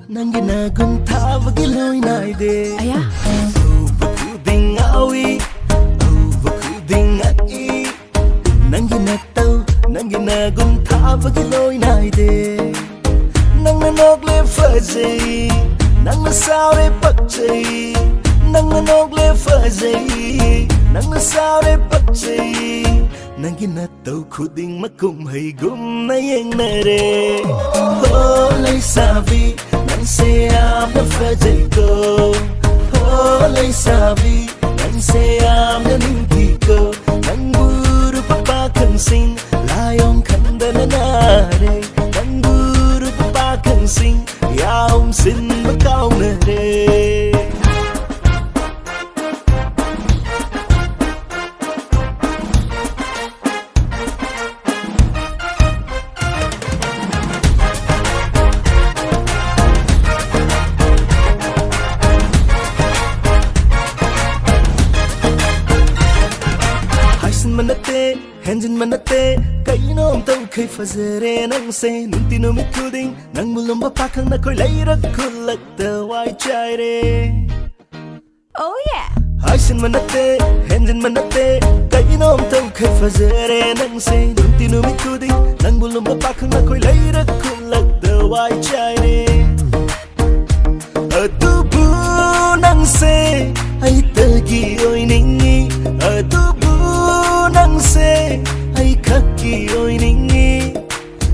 Nangi na gunta vagiloy na ide. Aya. Bakuding awi, bakuding ai. Nangi na tau, nangi na gunta vagiloy na ide. Nang nanog le fazay, nang nasaw le pagchay. Nang nanog le fazay, nang nasaw le pagchay. Nangi na tau khuding makum hay gum na yeng na re. Oh lay sabi. Nang sayam na fajay ko, oh lay sabi. Nang sayam na ningki ko, nang buru papakansing, layong kanda na nare. Nang buru papakansing, yaong sin bakaw na re. Manate, hanjin manate, kainom tau kay fazere nang se nung tinumit kuding nang mulong bapakang na ko'y layrak kulak taway chayre. Oh yeah. Haisin manate, hanjin manate, kainom tau kay fazere nang se nung tinumit kuding nang mulong bapakang na ko'y layrak kulak taway chayre. Atubu nang se ay tagi oy ningi, atubu nang se ay kaki oy ningi.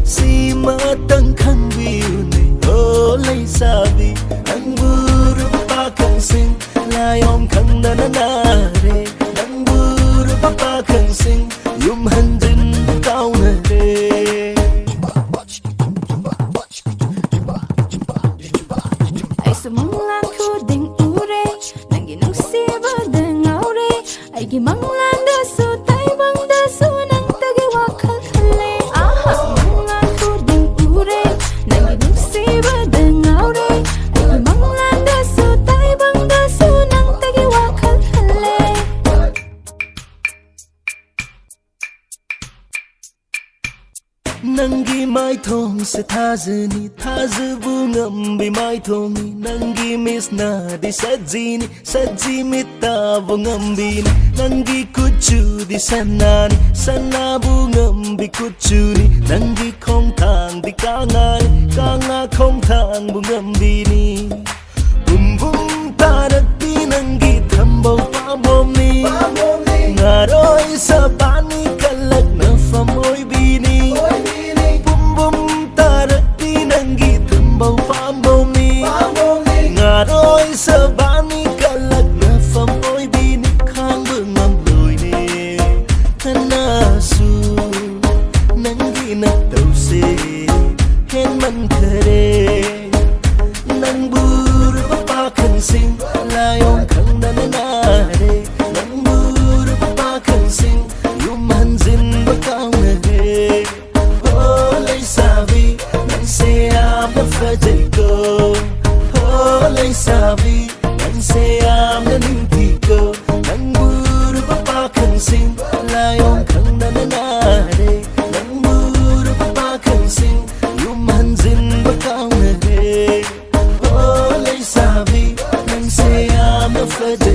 Si matang kang biyunay olay sabi ang buru papakang sing layong kang nananare. Ang buru papakang sing yumhandin bakaw na re. Ay sumanglan ko ding ure nang ginang siba ding aure. Ay gimanglan da so tay bang da so nang tagiwakal kale. Aha sumanglan ko ding ure nang ginang siba ding aure. Ay gimanglan da so tay bang da so nang tagiwakal kale. Nangi mai thong se thazani thazu ngambi mai thongi nangi miss na di sajini saji mita ngambi nangi kuchu di sanani sanabu ngambi kuchuni nangi khong thang di kangani kanga khong thang ngambi ni bum bum tarati nangi thambau pabom ni ngaroi sabani kalak na famoi bini. Nangi thambau pambom ni ngaroi sabani kalak na famoi bini khang bungam loi ni hanasu nangi na tause hen man khare nang buru papakang sing layong kang nananare nang buru papakang sing yumhanjin bakaw na re. Oh lay sabi sayam na fajay ko, oh lay sabi nang sayam na ningki ko, nang buru papakang sing layong kang nananare. Nang buru papakang sing yumhanjin bakaw na re. Oh lay sabi nang sayam na fajay